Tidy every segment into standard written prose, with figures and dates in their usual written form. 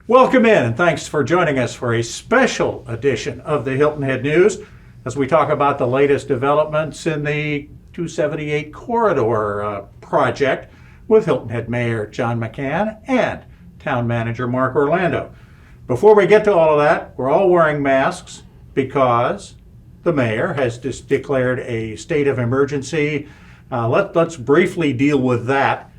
Welcome in, and thanks for joining us for a special edition of the Hilton Head News as we talk about the latest developments in the 278 corridor project with Hilton Head Mayor John McCann and Town Manager Marc Orlando. Before we get to all of that, we're all wearing masks because the mayor has just declared a state of emergency. Let's briefly deal with that.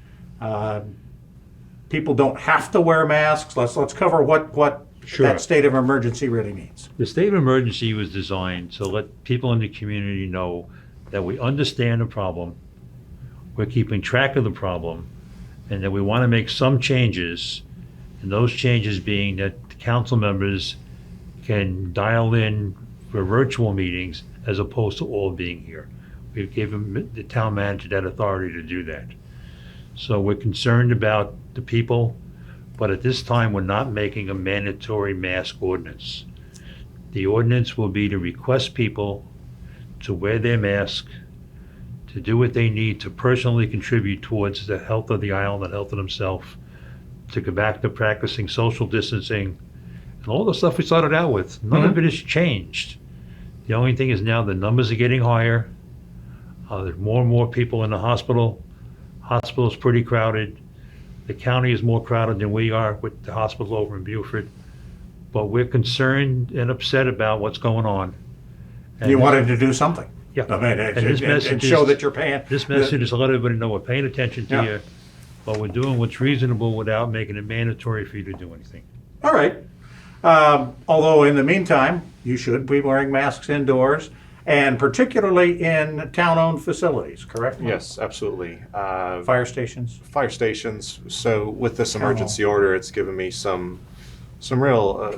People don't have to wear masks. Let's cover what Sure. that state of emergency really means. The state of emergency was designed to let people in the community know that we understand the problem, we're keeping track of the problem, and that we want to make some changes, and those changes being that the council members can dial in for virtual meetings as opposed to all being here. We've given the town manager that authority to do that. So we're concerned about the people, but at this time, we're not making a mandatory mask ordinance. The ordinance will be to request people to wear their mask, to do what they need to personally contribute towards the health of the island and health of themselves, to go back to practicing social distancing, and all the stuff we started out with. None of it has changed. The only thing is now the numbers are getting higher. There's more and more people in the hospital. Hospital's pretty crowded. The county is more crowded than we are with the hospital over in Beaufort. But we're concerned and upset about what's going on. And You wanted to do something. Yeah. I mean, And this and message show is- that you're paying. This message is to let everybody know we're paying attention to Yeah. you, but we're doing what's reasonable without making it mandatory for you to do anything. All right. Although in the meantime, you should be wearing masks indoors, and particularly in town-owned facilities, correct? Yes, absolutely. Fire stations? Fire stations. So with this Town emergency order, it's given me some real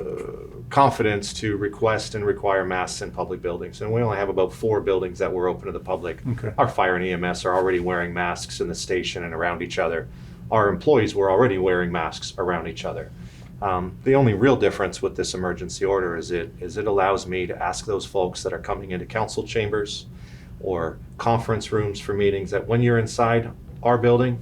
confidence to request and require masks in public buildings. And we only have about 4 buildings that were open to the public. Okay. Our fire and EMS are already wearing masks in the station and around each other. Our employees were already wearing masks around each other. The only real difference with this emergency order is it allows me to ask those folks that are coming into council chambers or conference rooms for meetings that when you're inside our building,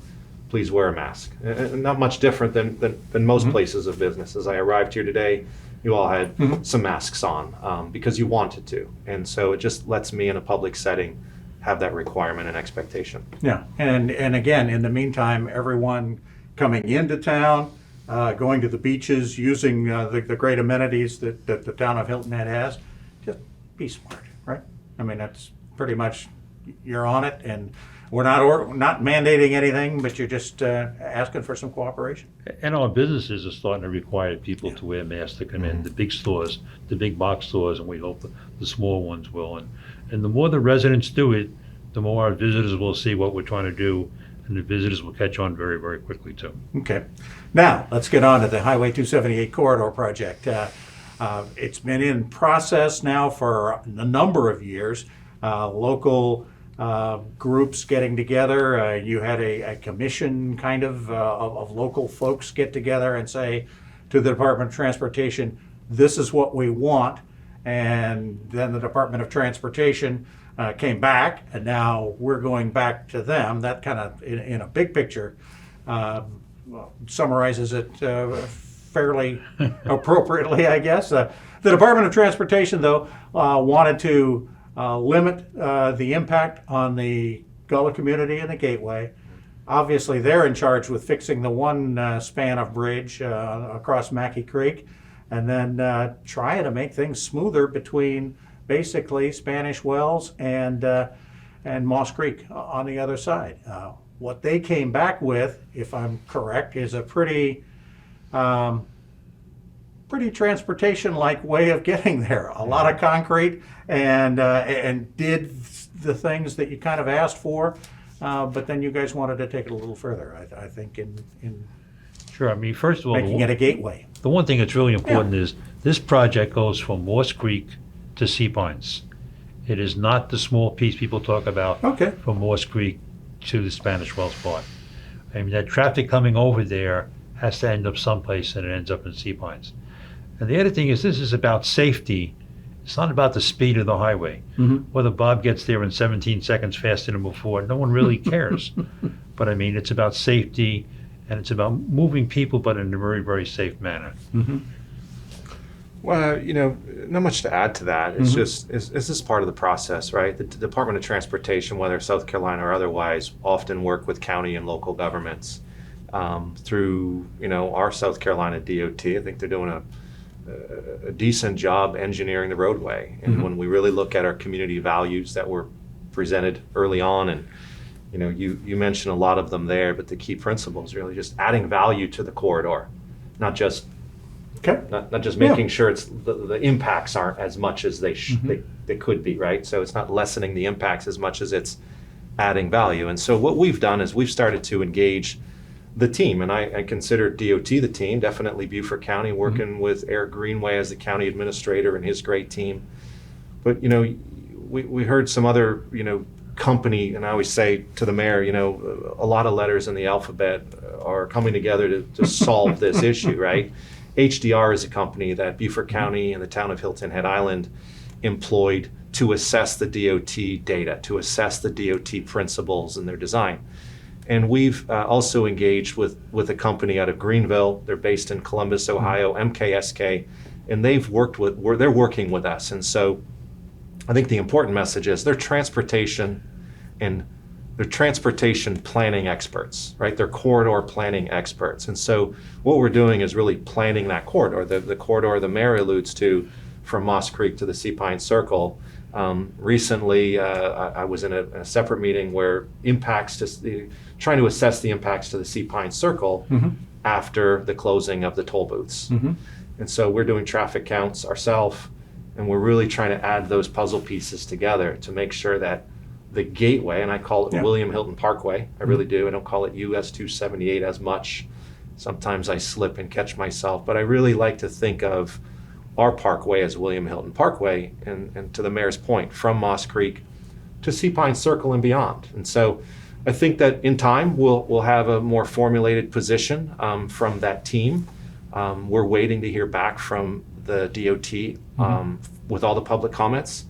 please wear a mask. Not much different than most places of business. As I arrived here today, you all had some masks on because you wanted to. And so it just lets me in a public setting have that requirement and expectation. Yeah, and again, in the meantime, everyone coming into town, going to the beaches, using the great amenities that the town of Hilton Head has, just be smart, right? I mean, that's pretty much, you're on it, and we're not mandating anything, but you're just asking for some cooperation. And our businesses are starting to require people to wear masks to come in, the big stores, the big box stores, and we hope the small ones will. And the more the residents do it, the more our visitors will see what we're trying to do, and the visitors will catch on very, very quickly too. Okay. Now, let's get on to the Highway 278 corridor project. It's been in process now for a number of years. Local groups getting together. You had a commission kind of local folks get together and say to the Department of Transportation, this is what we want. And then the Department of Transportation came back, and now we're going back to them. That kind of, in a big picture, summarizes it fairly appropriately, I guess. The Department of Transportation, though, wanted to limit the impact on the Gullah community and the Gateway. Obviously, they're in charge with fixing the one span of bridge across Mackey Creek, and then trying to make things smoother between basically Spanish Wells and Moss Creek on the other side. What they came back with, if I'm correct, is a pretty transportation-like way of getting there. A lot of concrete and did the things that you kind of asked for, but then you guys wanted to take it a little further, I think, in Sure, I mean, first of all, making it a gateway. the one thing that's really important is this project goes from Moss Creek to Sea Pines. It is not the small piece people talk about Okay. from Moss Creek to the Spanish Wells part. I mean, that traffic coming over there has to end up someplace, and it ends up in Sea Pines. And the other thing is, this is about safety. It's not about the speed of the highway. Whether Bob gets there in 17 seconds faster than before, no one really cares. But I mean, it's about safety and it's about moving people, but in a very, very safe manner. Well, not much to add to that. It's just, is this part of the process, right? The Department of Transportation, whether South Carolina or otherwise, often work with county and local governments through, our South Carolina DOT. I think they're doing a decent job engineering the roadway. And when we really look at our community values that were presented early on, and you mentioned a lot of them there, but the key principles really just adding value to the corridor, not just making sure it's the impacts aren't as much as they could be, right? So it's not lessening the impacts as much as it's adding value. And so what we've done is we've started to engage the team, and I consider DOT the team, definitely Beaufort County, working with Eric Greenway as the county administrator and his great team. But we heard some other company, and I always say to the mayor, a lot of letters in the alphabet are coming together to solve this issue, right? HDR is a company that Beaufort County and the town of Hilton Head Island employed to assess the DOT data, to assess the DOT principles and their design. And we've also engaged with a company out of Greenville. They're based in Columbus, Ohio, MKSK, and they're working with us. And so I think the important message is they're transportation planning experts, right? They're corridor planning experts. And so what we're doing is really planning that corridor, the corridor the mayor alludes to from Moss Creek to the Sea Pine Circle. Recently, I was in a separate meeting where trying to assess the impacts to the Sea Pine Circle after the closing of the toll booths. And so we're doing traffic counts ourselves, and we're really trying to add those puzzle pieces together to make sure that the gateway, and I call it William Hilton Parkway, I really do. I don't call it US 278 as much. Sometimes I slip and catch myself, but I really like to think of our parkway as William Hilton Parkway, and to the mayor's point, from Moss Creek to Sea Pine Circle and beyond. And so I think that in time we'll have a more formulated position from that team. We're waiting to hear back from the DOT with all the public comments.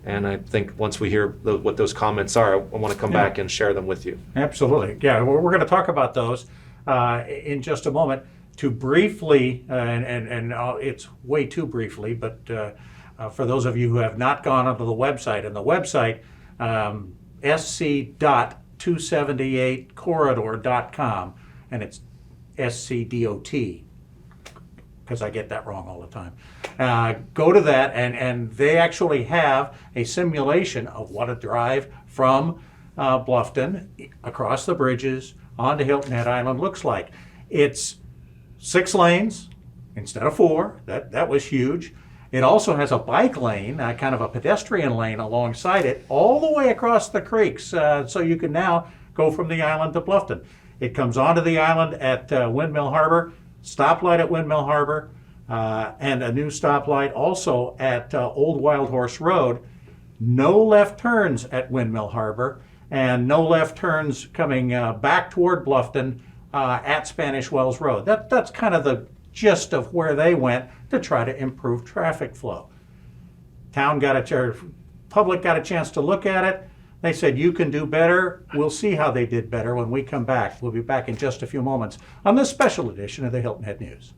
And I think once we hear what those comments are, I want to come back and share them with you. Absolutely. Yeah, we're going to talk about those in just a moment. To briefly, and it's way too briefly, but for those of you who have not gone onto the website, and the website, sc.278corridor.com, and it's SCDOT, because I get that wrong all the time. Go to that, and they actually have a simulation of what a drive from Bluffton across the bridges onto Hilton Head Island looks like. It's 6 lanes instead of 4. That was huge. It also has a bike lane, kind of a pedestrian lane alongside it, all the way across the creeks, so you can now go from the island to Bluffton. It comes onto the island at Windmill Harbor, stoplight at Windmill Harbor, and a new stoplight also at Old Wild Horse Road. No left turns at Windmill Harbor, and no left turns coming back toward Bluffton at Spanish Wells Road. That's kind of the gist of where they went to try to improve traffic flow. Public got a chance to look at it. They said, you can do better. We'll see how they did better when we come back. We'll be back in just a few moments on this special edition of the Hilton Head News.